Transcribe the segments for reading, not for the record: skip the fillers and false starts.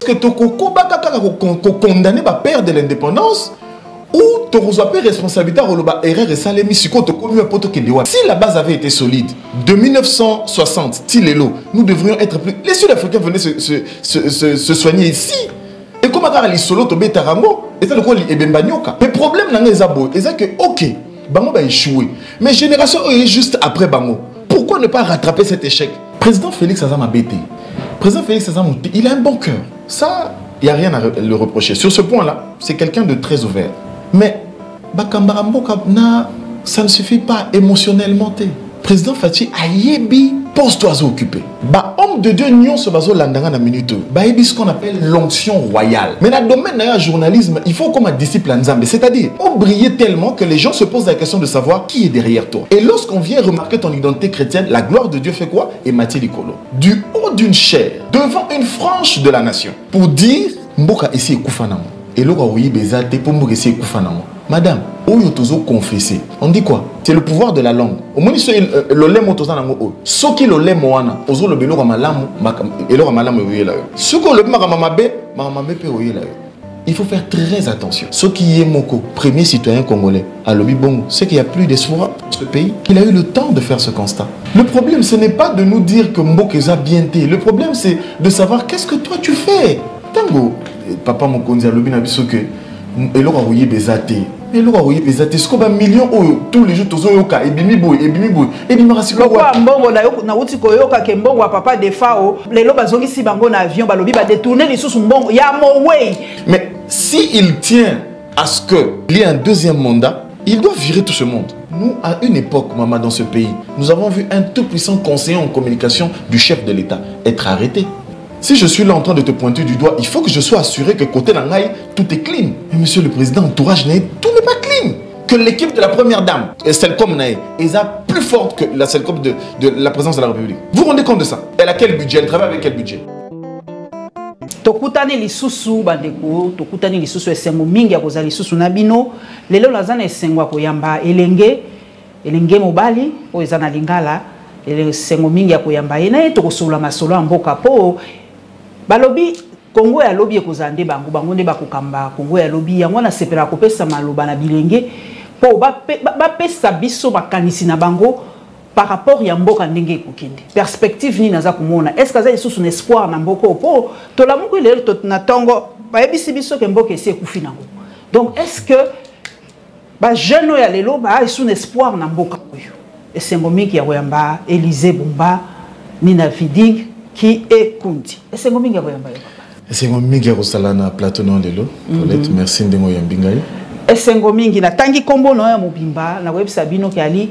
que tu as condamné à perdre l'indépendance ou tu as responsabilité à erreur et salemi si la base avait été solide de 1960 nous devrions être plus. Les Sud-Africains venaient se soigner ici. Et comme les solo tobé tarango et ça le quoi ebembanyoka. Le problème là c'est que ok bango va échouer mais génération est juste après bango. Pourquoi ne pas rattraper cet échec? Président Félix Azam a bêté. Président Félix Azam, il a un bon cœur. Ça, il n'y a rien à le reprocher. Sur ce point-là, c'est quelqu'un de très ouvert. Mais, ça ne suffit pas émotionnellement. Président Fati a yebi poste oiseau occupé. Homme de Dieu, nous sommes landanga na minute. Yebi ce qu'on appelle l'onction royale. Mais dans le domaine du journalisme, il faut comme un disciple Nzambe. C'est-à-dire, on brille tellement que les gens se posent la question de savoir qui est derrière toi. Et lorsqu'on vient remarquer ton identité chrétienne, la gloire de Dieu fait quoi? Et Mathilde Nicolo. Du haut d'une chair, devant une frange de la nation, pour dire, Mboka ici est koufanamo. Et l'autre a ouïe bezate pour Mboka ici est koufanamo. Madame, où vous avez confessé? On dit quoi? C'est le pouvoir de la langue. Au moins, si le lait moto ça n'ango. Ce qui le lait moana, ozo le belo ramalamu, et le ramalamu ouye là. Ce que le maramamabe, maramamabe peut ouye là. Il faut faire très attention. Ce qui est Moko, premier citoyen congolais, à l'Obi Bongo, c'est qu'il n'y a plus d'espoir dans ce pays. Il a eu le temps de faire ce constat. Le problème, ce n'est pas de nous dire que Mboka est bien été. Le problème, c'est de savoir qu'est-ce que toi tu fais. Tango, papa Mokonzi à l'Obi Nabiso que, et l'on a ouye bezate. Et là, oui, mais c'est ce qu'on a millions tous les jours, tous les jours, et bimibo, et bimbo, et bimarasiko. Pourquoi mbongo na uti koyoka ke mbongo wa papa de fao, les loba zongi si bango na avion, balobi ba détourner les sous mbongo, ya mo way. Mais si il tient à ce qu'il y ait un deuxième mandat, il doit virer tout ce monde. Nous, à une époque, maman, dans ce pays, nous avons vu un tout puissant conseiller en communication du chef de l'État être arrêté. Si je suis là en train de te pointer du doigt, il faut que je sois assuré que côté Nangaï, tout est clean. Mais monsieur le président, entourage, tout n'est pas clean. Que l'équipe de la première dame, celle comme Naï, est plus forte que la celle comme de la présidence de la République. Vous vous rendez compte de ça? Elle a quel budget? Elle travaille avec quel budget? Tokutani lisusu bandeko, tokutani lisusu esengo mingi ya kozali lisusu na bino. Lelo lazana esengo koyamba elenge mobali o ezana lingala, esengo mingi ya koyamba ena eto kosola masolo ya mboka po balobi Congo ya lobi ekozande bango nde bakokamba Congo ya lobi yango na sepela kopesa maloba na bilenge po ba pesa biso makanisi na bango par rapport ya mboka ndenge ekokende perspective ni naza komona est-ce que ça lisusu na espoir na mboko po to la muko lelo to na tongo ba yebisi biso ke mboka esi ekufi nango donc est-ce que ba jeune ya lelo ba isusu na espoir na mboka oyo esengo mingi ya koyamba Élysée Bumba Nina Fiding qui est Kundi esengo mingi ya koyamba esengo mingi ya kosala na plateau non lelo Paulette merci ndengo ya mbingai esengo mingi na tangi kombo no ya mobimba na webisa bino ke ali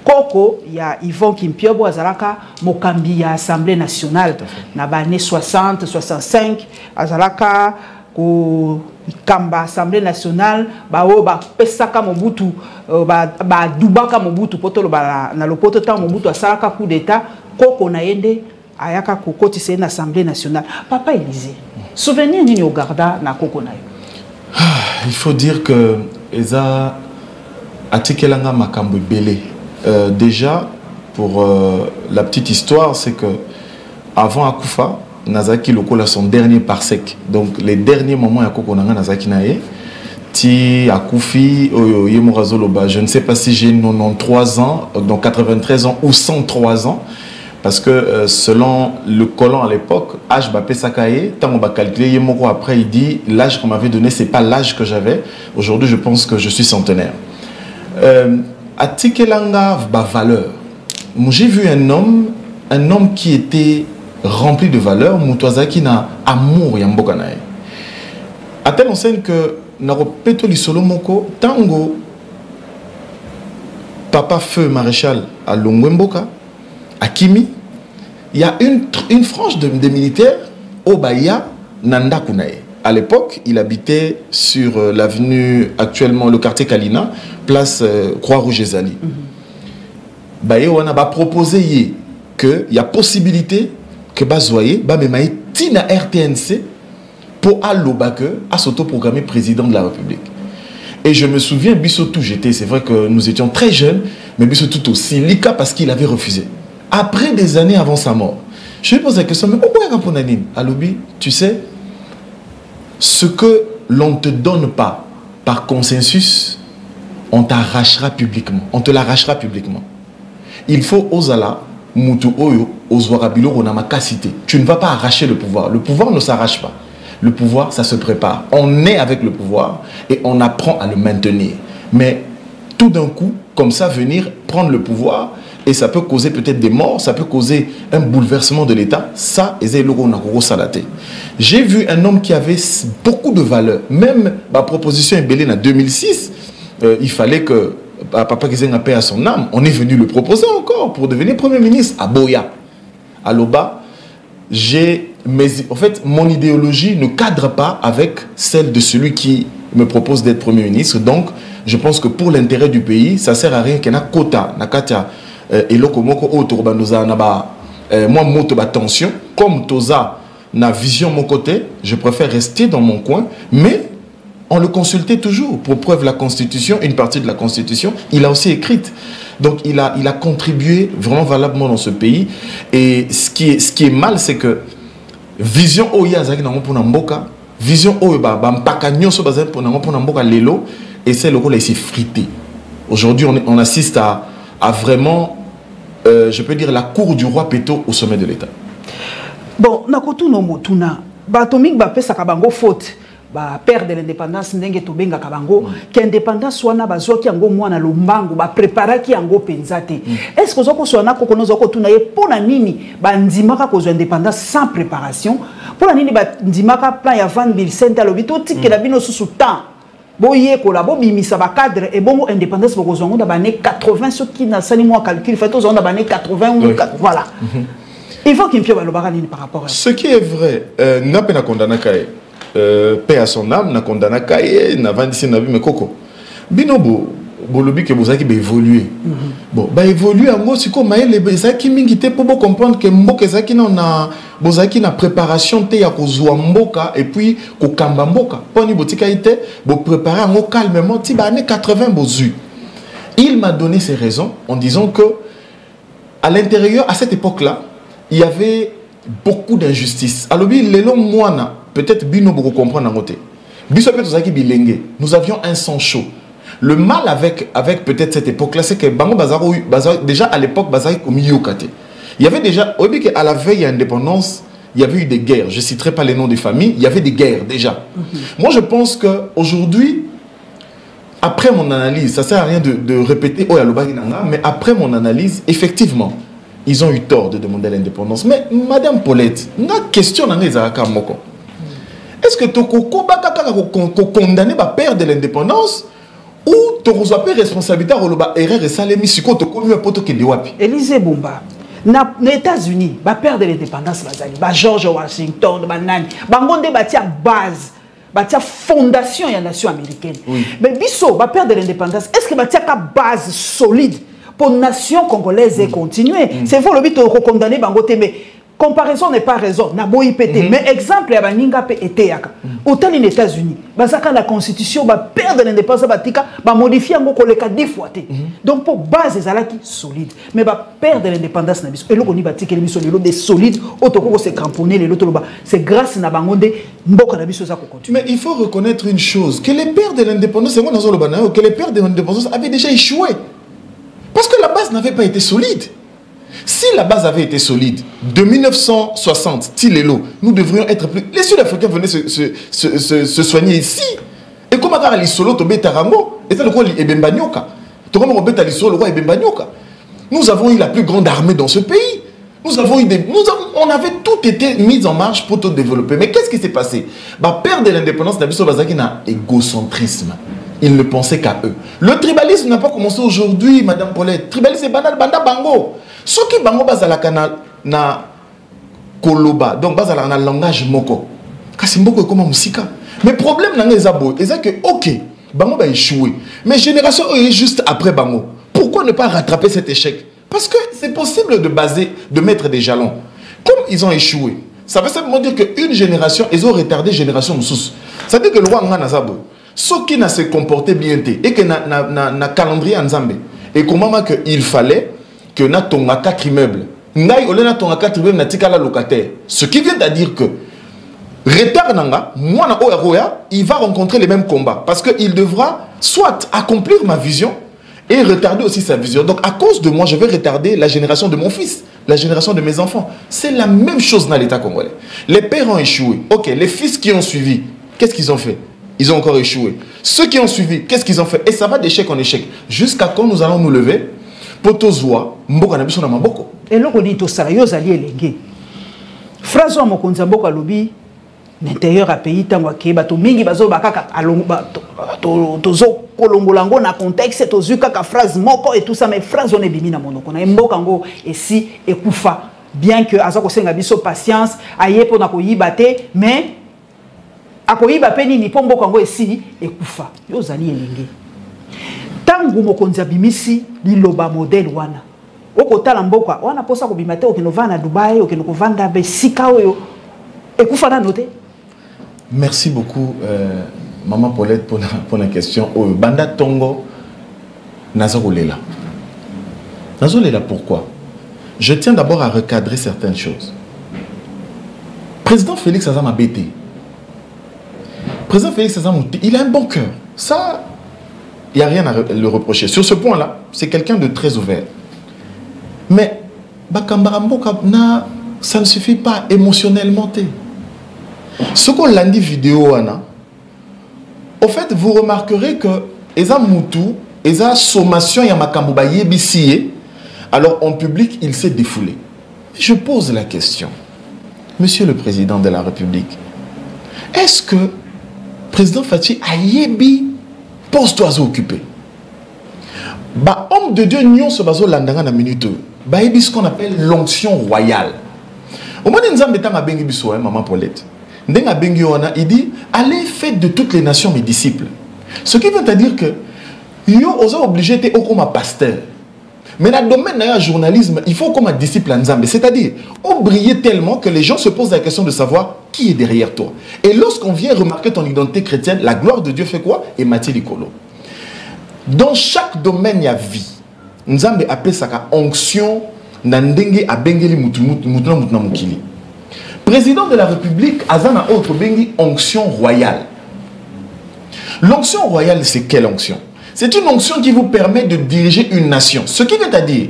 koko ya Yvon Kimpiobo azalaka mokambi ya Assemblée nationale na ba années 60 65 azalaka ko kamba Assemblée nationale ba pesaka Mobutu ba dubaka Mobutu potolo ba na lopoto ta Mobutu asalaka coup d'état koko na yende ayaka ko kotise na Assemblée nationale papa Élysée souvenir nini au garda na koko na yo. Il faut dire que eza atikelanga makambo belé. Déjà pour la petite histoire c'est que avant Akufa Nazaki lokola son dernier parsec donc les derniers moments ya koko nanga Nazaki nae ti akufi yemorazoloba je ne sais pas si j'ai 93 ans donc 93 ans ou 103 ans parce que selon le colon à l'époque âge bapé sakaye tant on va calculer yemoko après il dit l'âge qu'on m'avait donné c'est pas l'âge que j'avais aujourd'hui je pense que je suis centenaire atikelanga ba valeur j'ai vu un homme qui était rempli de valeurs, Moutouazaki na amour yamboka nae. À telle enseigne que Naropeto li solo moko tango papa feu maréchal à Longwemboka à Kimi, il y a une frange de militaires au Bahia Nanda Kunae. À l'époque, il habitait sur l'avenue actuellement le quartier Kalina, place Croix-Rouge et Zali. Bahia on a proposé que il y a possibilité que Bazoye, Bamemaï, Tina RTNC pour Allobake à s'autoprogrammer président de la République. Et je me souviens, Bissotou, c'est vrai que nous étions très jeunes, mais Bissotou aussi, Lika parce qu'il avait refusé. Après des années avant sa mort, je lui pose la question, mais pourquoi Raponanine Alobi, tu sais, ce que l'on ne te donne pas par consensus, on t'arrachera publiquement. On te l'arrachera publiquement. Il faut osala, mutu oyo, ozwarabilo onamakasite. Tu ne vas pas arracher le pouvoir. Le pouvoir ne s'arrache pas. Le pouvoir, ça se prépare. On est avec le pouvoir et on apprend à le maintenir. Mais tout d'un coup, comme ça, venir prendre le pouvoir, et ça peut causer peut-être des morts, ça peut causer un bouleversement de l'État. Ça, j'ai vu un homme qui avait beaucoup de valeur. Même ma proposition est belée en 2006. Il fallait que Papa Kizenga paix à son âme. On est venu le proposer encore pour devenir Premier ministre à Boya. À Loba, en fait, mon idéologie ne cadre pas avec celle de celui qui me propose d'être Premier ministre. Donc, je pense que pour l'intérêt du pays, ça ne sert à rien qu'il y ait un quota. Et là, moi, moto tension. Comme Toza n'a vision mon côté, je préfère rester dans mon coin. Mais on le consultait toujours. Pour preuve, la Constitution, une partie de la Constitution, il a aussi écrite. Donc, il a contribué vraiment valablement dans ce pays. Et ce qui est mal, c'est que vision Oya Zaki pour Namboka, vision Oya Mpaka Nyoso pour Namboka Lelo, et c'est le rôle ici frité. Aujourd'hui, on assiste à vraiment, je peux dire, la cour du roi Péto au sommet de l'État. Bon, nakotu no motuna, batomik ba pesa kabango faute. Ba père de l'indépendance ndenge to benga kabango ki indépendance wana bazwaki yango mwana lombango ba préparaki yango penzate. Est-ce que zoko swana ko konozo ko tuna ye pona nini ba ndimaka ko zo indépendance sans préparation? Pona nini ba ndimaka plan ya Van Bilsent alobito tikela bino susu temps. Boye ko la bo bimisa ba cadre et bon indépendance boko zongo da bané 80 ce qui na sali moi calcul fait aux on da bané 80 voilà. Il faut qu'il y ait par rapport à ce qui est vrai. N'a pas condamné Kaye. Paix à son âme, n'a condamné Kaye, n'a pas dit n'a vu mais coco. Binobo, bolobi que vous avez évolué. Bon, bah évoluer en gros, c'est comme les bezaki mingité pour comprendre que mboka zaki na bozaki na préparation te ya kozwa mboka et puis ko kamba mboka. Poni botika ite, bo préparer en calmement ti ba année 80 bozu. Il m'a donné ses raisons en disant que à l'intérieur, à cette époque-là, il y avait beaucoup d'injustice. Alors, les longs mois, peut-être Bino pour comprendre en côté. Nous avions un sang chaud. Le mal avec peut-être cette époque-là, c'est que Bango Bazaro, déjà à l'époque, Bazaro au milieu côté. Il y avait déjà, à la veille de l'indépendance, il y avait eu des guerres. Je ne citerai pas les noms des familles, il y avait des guerres déjà. Moi, je pense qu'aujourd'hui, après mon analyse, ça ne sert à rien de répéter, mais après mon analyse, effectivement, ils ont eu tort de demander l'indépendance. Mais Madame Paulette, une question est-ce que tu as condamné à perdre l'indépendance ou tu as pris responsabilité à l'erreur et salemi si tu as connu un poteau qui est Élisée Bomba, les États-Unis, va perdre l'indépendance, George Washington, Bangonde batia base, batia fondation de la nation américaine. Mais Bisso va perdre l'indépendance. Est-ce que batia base solide pour la nation congolaise et continuer? C'est faux le but de condamner Bangote, mais comparaison n'est pas raison. Mais exemple, il y a Baninga et autant les États-Unis, la Constitution va perdre l'indépendance, va modifier encore les cas 10 fois. Donc pour base, c'est solide. Mais va perdre l'indépendance. Et là, on y bâtit que les des solides, autour se cramponner, les autres, c'est grâce à Bangonde, mais il faut reconnaître une chose, que les pères de l'indépendance, que les pères de l'indépendance avaient déjà échoué. Parce que la base n'avait pas été solide. Si la base avait été solide, de 1960, Tilelo, nous devrions être plus... Les Sud-Africains venaient se soigner ici. Et comment les solo tombé Tarango, et le roi Ebembanyoka. Nous avons eu la plus grande armée dans ce pays. On avait tout été mis en marche pour tout développer. Mais qu'est-ce qui s'est passé? Perdre l'indépendance, c'est un égocentrisme. Ils ne pensaient qu'à eux. Le tribalisme n'a pas commencé aujourd'hui, Madame Paulette. Le tribalisme, c'est Banda Bango. Ce qui Bango bazalaka na koloba, donc bazalaka na langage moko. Kasi mboko est comme musika. Mais le problème c'est que, ok, Bango va échouer. Mais génération est juste après Bango. Pourquoi ne pas rattraper cet échec? Parce que c'est possible de mettre des jalons. Comme ils ont échoué, ça veut simplement dire qu'une génération, ils ont retardé génération sous. Ça veut dire que le roi Nganazabo, ceux qui n'a se comporté bien et que na calendrier en Zambie et comment il fallait que na tonga 4 immeubles ngai olena tonga 4 immeubles na tikala locataire, ce qui vient à dire que retard nanga, moi na oya, il va rencontrer les mêmes combats parce qu'il devra soit accomplir ma vision et retarder aussi sa vision. Donc à cause de moi, je vais retarder la génération de mon fils, la génération de mes enfants. C'est la même chose dans l'État congolais. Les pères ont échoué. Ok, les fils qui ont suivi, qu'est-ce qu'ils ont fait? Ils ont encore échoué. Ceux qui ont suivi, qu'est-ce qu'ils ont fait? Et ça va d'échec en échec. Jusqu'à quand nous allons nous lever pour tozoa mboka na biso na maboko. Et là, on dit tout ça, yo zali elenge. Phrase wa mokonza mboka lobi l'intérieur à pays tango ke bato mingi bazo bakaka alonga tozo kolongolango na contexte tozu kaka phrase moko et tout ça, mais phrase on est bimi na monoko na mboka ngo esi ekufa, bien que azako senga biso patience aye pona ko yibate, mais akoyiba peni ni pombo kango esi ekufa. Yo zali elenge tangu mokonzi abimisi liloba modèle wana okotala mboka wana posa ko bimate okinova na Dubai okinovanda be sika oyo ekufa na note. Merci beaucoup maman Paulette pour la question. Banda Tongo nazolela. Nazolela pourquoi? Je tiens d'abord à recadrer certaines choses. Président Félix Azam Abete. Président Félix Azam, il a un bon cœur. Ça, il n'y a rien à le reprocher. Sur ce point-là, c'est quelqu'un de très ouvert. Mais, ça ne suffit pas émotionnellement. Ce qu'on l'a dit vidéo, au fait, vous remarquerez que Eza Moutou, Eza sommation Yamakambuba Yebisiye, alors en public, il s'est défoulé. Je pose la question, Monsieur le Président de la République, est-ce que Président Fachi a yebi poste oiseau occupé? Bah, homme de Dieu, nous sommes landanga na minute. Bah, yebi ce qu'on appelle l'onction royale. Au moment où nous avons maman Paulette, il dit allez faites de toutes les nations mes disciples. Ce qui veut dire que yo osa obligé de comme un pasteur. Mais dans le domaine du journalisme, il faut comme un disciple en Zambie. C'est-à-dire, on brille tellement que les gens se posent la question de savoir qui est derrière toi. Et lorsqu'on vient remarquer ton identité chrétienne, la gloire de Dieu fait quoi? Et Mathé Likolo. Dans chaque domaine, il y a vie. Nzambe appelle ça onction, nandenge abengeli mutuna mukili. Président de la République, Azana autre bengi onction royale. L'onction royale, c'est quelle onction? C'est une onction qui vous permet de diriger une nation. Ce qui veut dire,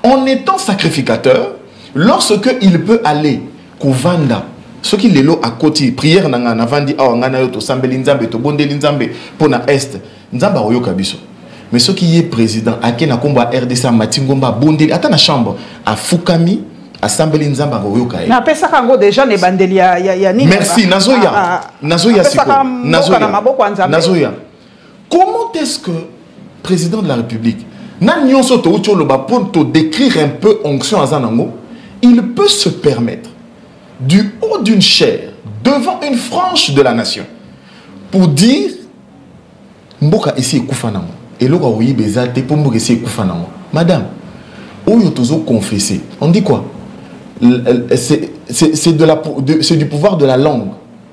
en étant sacrificateur, lorsque il peut aller Kovanda, ce qui est là à côté, prière nanga vandi a ngana yo to sambeli nzambe to bondeli nzambe pona est, nzamba oyo kabiso. Mais ce qui est président, à qui na komba RDC Matingomba bondeli ata na chambre à Fukami assemblée nzamba oyo kai. Na pesa kango déjà ne bandeli ya nini. Merci nazoya. Nazoya siko. Nazoya. Comment est-ce que le président de la République, pour te décrire un peu onction Azanango, il peut se permettre, du haut d'une chaire, devant une frange de la nation, pour dire Mboka essaie Koufanango. Et là, oui, bezate pour Mboka essaie Koufanango. Madame, Oyo Tozo confessé. On dit quoi? C'est du pouvoir de la langue.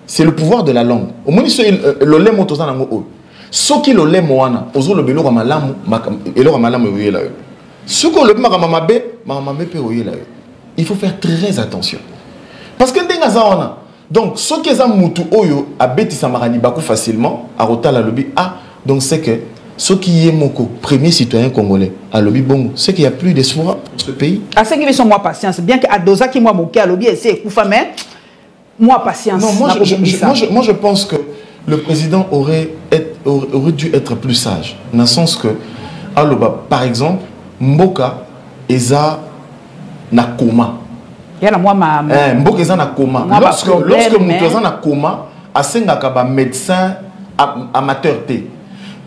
C'est le pouvoir de la langue. Au moins, le lait motozanango. Ce qui le lait moana, ozo le belo ramalamu, elo ramalamu yoye la yo. Ce qu'on le mamamabe, mamamabe pe yoye la yo. Il faut faire très attention. Parce que ndenga zaona. Donc ce qui est mutu oyo abeti samarani baku facilement, a rota la lobby ah donc c'est que ce qui est moko premier citoyen congolais à lobby bongo, c'est qu'il y a plus d'espoir dans ce pays. À ce qui veut son moi patience, bien que Adoza qui moi moké à lobby essaie kufa mais moi patience. Non, moi je pense que le président aurait dû être plus sage. Dans le sens que, alors, par exemple, Mboka Eza na coma. Mboka Eza na coma. Lorsque Mboka Eza na coma, Asengaka médecin amateur.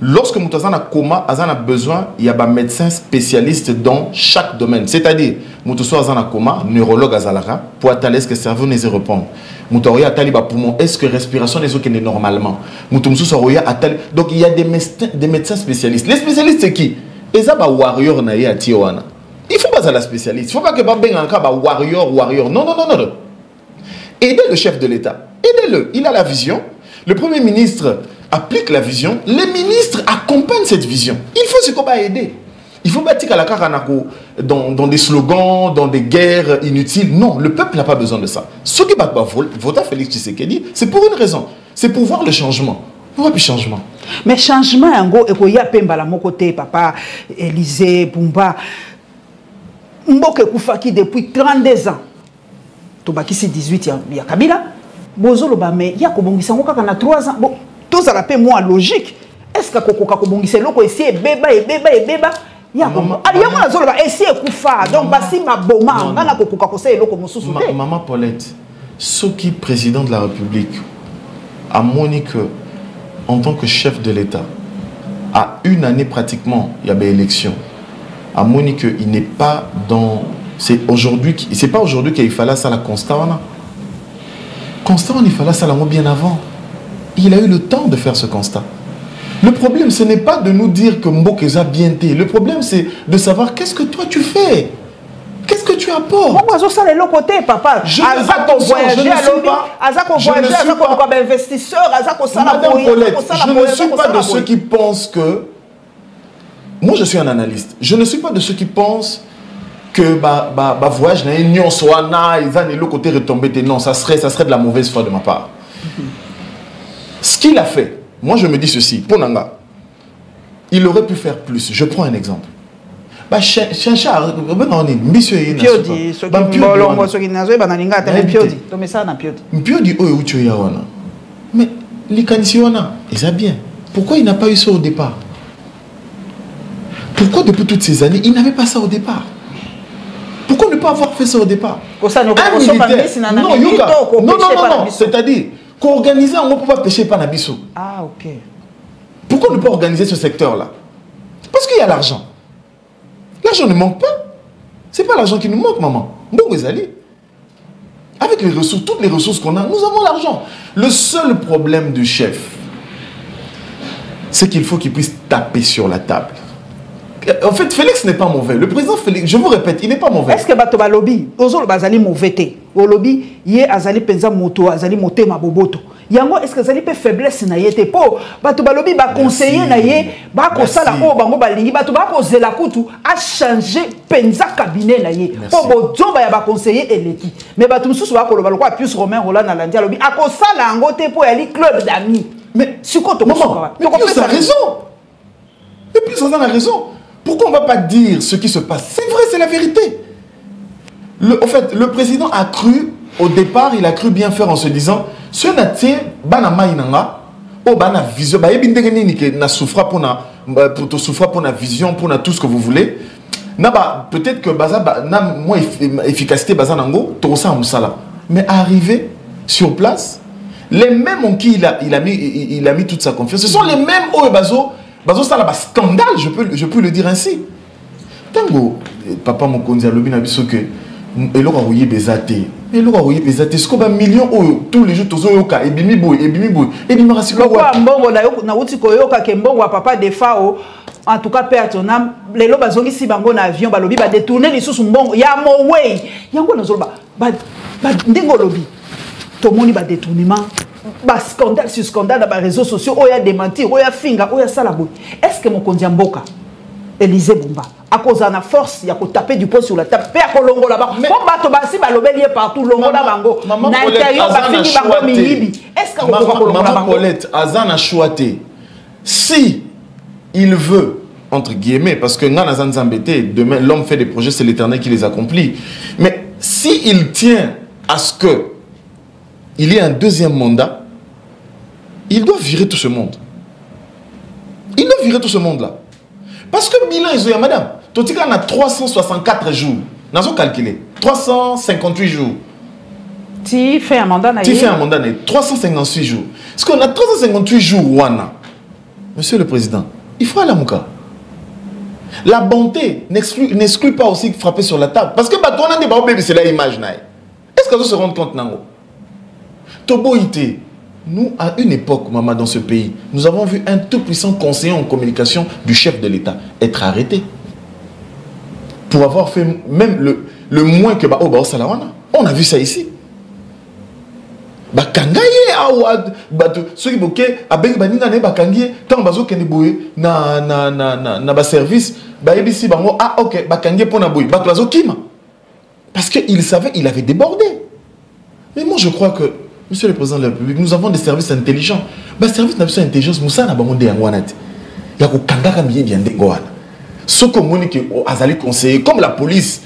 Lorsque Mboka Eza na coma, Eza besoin, il y a un médecin spécialiste dans chaque domaine. C'est-à-dire, Mboka Eza na coma, neurologue Azalara, pour attendre que le cerveau ne se répond. Moutoria Taliba poumon, est-ce que respiration n'est pas normalement? Donc il y a des médecins spécialistes. Les spécialistes c'est qui? Et ça warrior na ya Tiwana. Il faut pas à la spécialiste. Il faut pas que warrior. Non. Aidez le chef de l'État. Aidez-le. Il a la vision. Le Premier ministre applique la vision. Les ministres accompagnent cette vision. Il faut ce qu'on va aider. Il faut bâtir à la Karanako dans des slogans, dans des guerres inutiles. Non, le peuple n'a pas besoin de ça. Ceux qui votent à Félix Tshisekedi, c'est pour une raison. C'est pour voir le changement. Pour voir le changement. Mais changement, il y a Pemba à mon côté, papa, Élysée, Bumba. Mboke Koufaki depuis 32 ans. Tobaki c'est 18 ans. Il y a Kabila. Bozolo ba mais il y a Kobongisa Ngoka kana 3 ans. Bon, tous ça la paix moins logique. Est-ce que Kokoka Kobongisa loko essayer beba et beba il y a comment ah il y a moi zolo ba essayer Koufa donc basi ma boma ngana Kokoka kosé loko mosusu te. Maman Paulette, ce qui président de la République a moni que en tant que chef de l'État à une année pratiquement il y avait élection. A moni que il n'est pas dans c'est pas aujourd'hui qu'il fallait ça la constat on a. Constat, il fallait ça bien avant. Il a eu le temps de faire ce constat. Le problème, ce n'est pas de nous dire que Mbokeza a bien été. Le problème, c'est de savoir qu'est-ce que toi tu fais. Qu'est-ce que tu apportes. Moi, je suis l'autre côté, papa. Je ne suis pas de ceux qui pensent que... Moi, je suis un analyste. Je ne suis pas de ceux qui pensent que voyage n'a union soit le côté retombé. Non, ça serait de la mauvaise foi de ma part. Ce qu'il a fait, moi je me dis ceci, pour Nanga, il aurait pu faire plus. Je prends un exemple. Mais les Kanisiwana, ils ont bien. Pourquoi il n'a pas eu ça au départ? Pourquoi depuis toutes ces années, il n'avait pas ça au départ? Pourquoi ne pas avoir fait ça au départ? Un militaire. Non, Yoka. Non, c'est-à-dire qu'organiser, on ne peut pas pêcher par Nabiso. Ah, ok. Pourquoi ne pas organiser ce secteur-là? Parce qu'il y a l'argent. L'argent ne manque pas. Ce n'est pas l'argent qui nous manque, maman. Bon, vous allez. Avec les ressources, toutes les ressources qu'on a, nous avons l'argent. Le seul problème du chef, c'est qu'il faut qu'il puisse taper sur la table. En fait, Félix n'est pas mauvais. Le président Félix, je vous répète, il n'est pas mauvais. Est-ce que Batoba lobby, Ozol Bazali mauvais au lobby, yé Azali penza moto, Azali moté ma boboto. Yango est-ce que Azali pe faiblesse na yete po Batoba lobby ba conseiller na yé, ba ko sala o bango ba lingi Batoba ko zela kutu a changer penza cabinet na yé. Po bozo ba ya ba conseiller eleki. Mais Batum susu ba ko lo ba ko plus Romain Roland na landia lobby a ko sala ngote po yali club d'amis. Mais sikoto mo maman, mais plus a raison. Et puis ça a raison. Pourquoi on ne va pas dire ce qui se passe? C'est vrai, c'est la vérité. En fait, le président a cru, au départ, il a cru bien faire en se disant ce n'est pas une vision, pour la vision, pour tout ce que vous voulez. Peut-être que moins efficacité, mais arrivé sur place, les mêmes en qui il a mis toute sa confiance, ce sont les mêmes ça là scandale, je peux le dire ainsi. Tango papa Mokonzi a lobby na biso que eloko royé bezate. Eloko royé bezate. Ce qu'on va millions tous les jours tozo yoka ebimi boy rasiko wa mbongo na uti koyoka ke mbongo papa de fao. En tout cas père tonam lelo bazongi si bango na avion ba lobby ba détourner lisusu mbongo ya moway. Yango na zoloba ba ndingo lobby. Tomoni ba détournement. Scandale sur scandale dans les réseaux sociaux, il y a démenti, il y a finga, il y a salabou. Est-ce que mon Kondi Mboka, Élysée Bumba, à cause de la force, il y a taper du poing sur la table, faire que l'ongo là-bas, on va tomber balobelier partout, l'ongo là-bango, l'intérieur va finir bango milibi. Est-ce que Maman Paulette, Azan a choisi. Si il veut, entre guillemets, parce que Azan Zambete, demain l'homme fait des projets, c'est l'Éternel qui les accomplit. Mais s'il tient à ce que il y a un deuxième mandat, il doit virer tout ce monde. Il doit virer tout ce monde-là. Parce que bilan, ils ont madame, Totika a 364 jours. Nous avons calculé. 358 jours. Tu fais un mandat. Tu fais un mandat. 358 jours. Parce qu'on a 358 jours, Wana. Monsieur le Président, il faut aller à Mouka. La bonté n'exclut pas aussi de frapper sur la table. Parce que on a des barreaux, c'est la image. Est-ce qu'on se rend compte, Nango? Toboïté. Nous, à une époque, maman, dans ce pays, nous avons vu un tout puissant conseiller en communication du chef de l'État être arrêté. Pour avoir fait même le moins que on a vu ça ici. bakangaye awa bato soki boke abengi baninga ne bakangie tant bazo kende boye na ba service ba ebisi bango ah OK bakangie pona boye bato bazo kima parce que il savait il avait débordé. Mais moi je crois que monsieur le président de la République nous avons des services intelligents. Ba service d'intelligence musa na bango de yanwanati ya ko kangaka bien ndengo wana soko moni ke azali conseiller comme la police.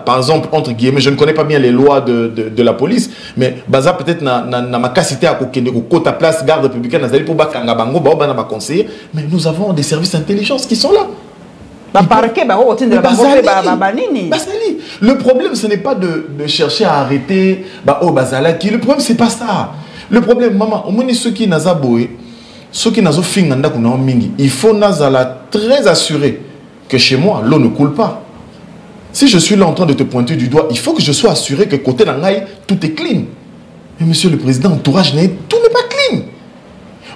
Par exemple, entre guillemets, je ne connais pas bien les lois de la police, mais baza peut-être na ma capacité à ta place garde républicaine, mais nous avons des services d'intelligence qui sont là. Le problème, ce n'est pas de chercher à arrêter le problème, c'est pas ça. Le problème, maman, ceux qui n'ont il faut très assuré que chez moi, l'eau ne coule pas. Si je suis là en train de te pointer du doigt, il faut que je sois assuré que côté Nangaï, tout est clean. Mais monsieur le président, entourage, tout n'est pas clean.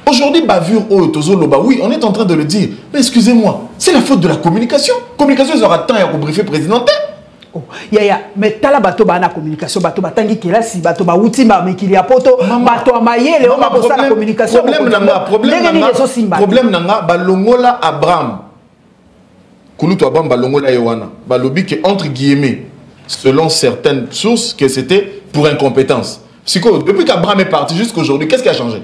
Aujourd'hui, bavure, oui, on est en train de le dire. Mais excusez-moi, c'est la faute de la communication. Communication, ils auront temps à briefer présidenté. Mais tala bato ba na communication bato batangi kelasi bato ba utima mekili apoto bato amayele on va poser la communication. Problème nanga balongola Abraham. Kouloutou Abraham balongola Yowana. Balobi que entre guillemets selon certaines sources que c'était pour incompétence. Depuis qu'Abraham est parti jusqu'à aujourd'hui, qu'est-ce qui a changé?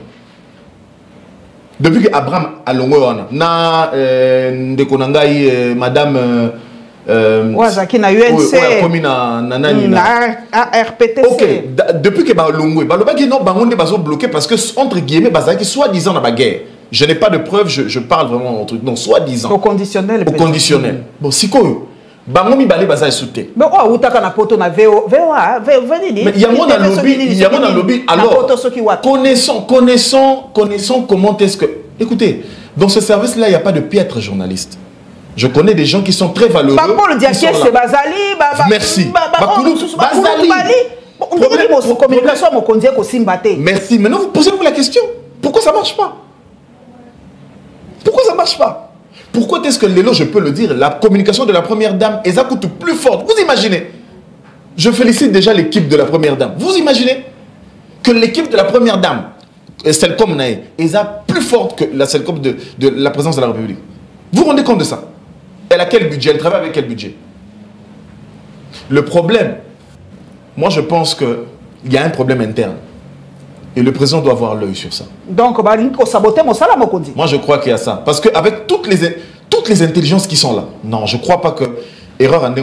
Depuis qu'Abraham a longo Yowana na ndekonangai madame Wazaki na UNC na RPTC. OK, depuis que balongo baloba que non bangonde bazo bloqué parce que entre guillemets bazaki soi-disant na ba guerre. Je n'ai pas de preuves, je parle vraiment en truc. Non, soi-disant. Au conditionnel. Au conditionnel. Bon, si quoi? Bangomi balé basa sauté. Mais quoi, ou t'as na poto na VO, venez. Mais il y a mon lobby. Alors, connaissons comment est-ce que. Écoutez, dans ce service-là, il n'y a pas de piètre journaliste. Je connais des gens qui sont très valeureux. Paul Diaké, c'est Bazali. Merci. Merci. Maintenant, vous posez-vous la question. Pourquoi ça ne marche pas? Pourquoi ça ne marche pas? Pourquoi est-ce que Lélo, je peux le dire, la communication de la première dame est à coût plus forte? Vous imaginez? Je félicite déjà l'équipe de la première dame. Vous imaginez que l'équipe de la première dame, celle comme Naé, est plus forte que la celle comme de la présidence de la République? Vous vous rendez compte de ça? Elle a quel budget? Elle travaille avec quel budget? Le problème, moi je pense qu'il y a un problème interne. Et le président doit avoir l'œil sur ça. Donc, moi, je crois qu'il y a ça. Parce qu'avec toutes les intelligences qui sont là, non, je ne crois pas que... Erreur en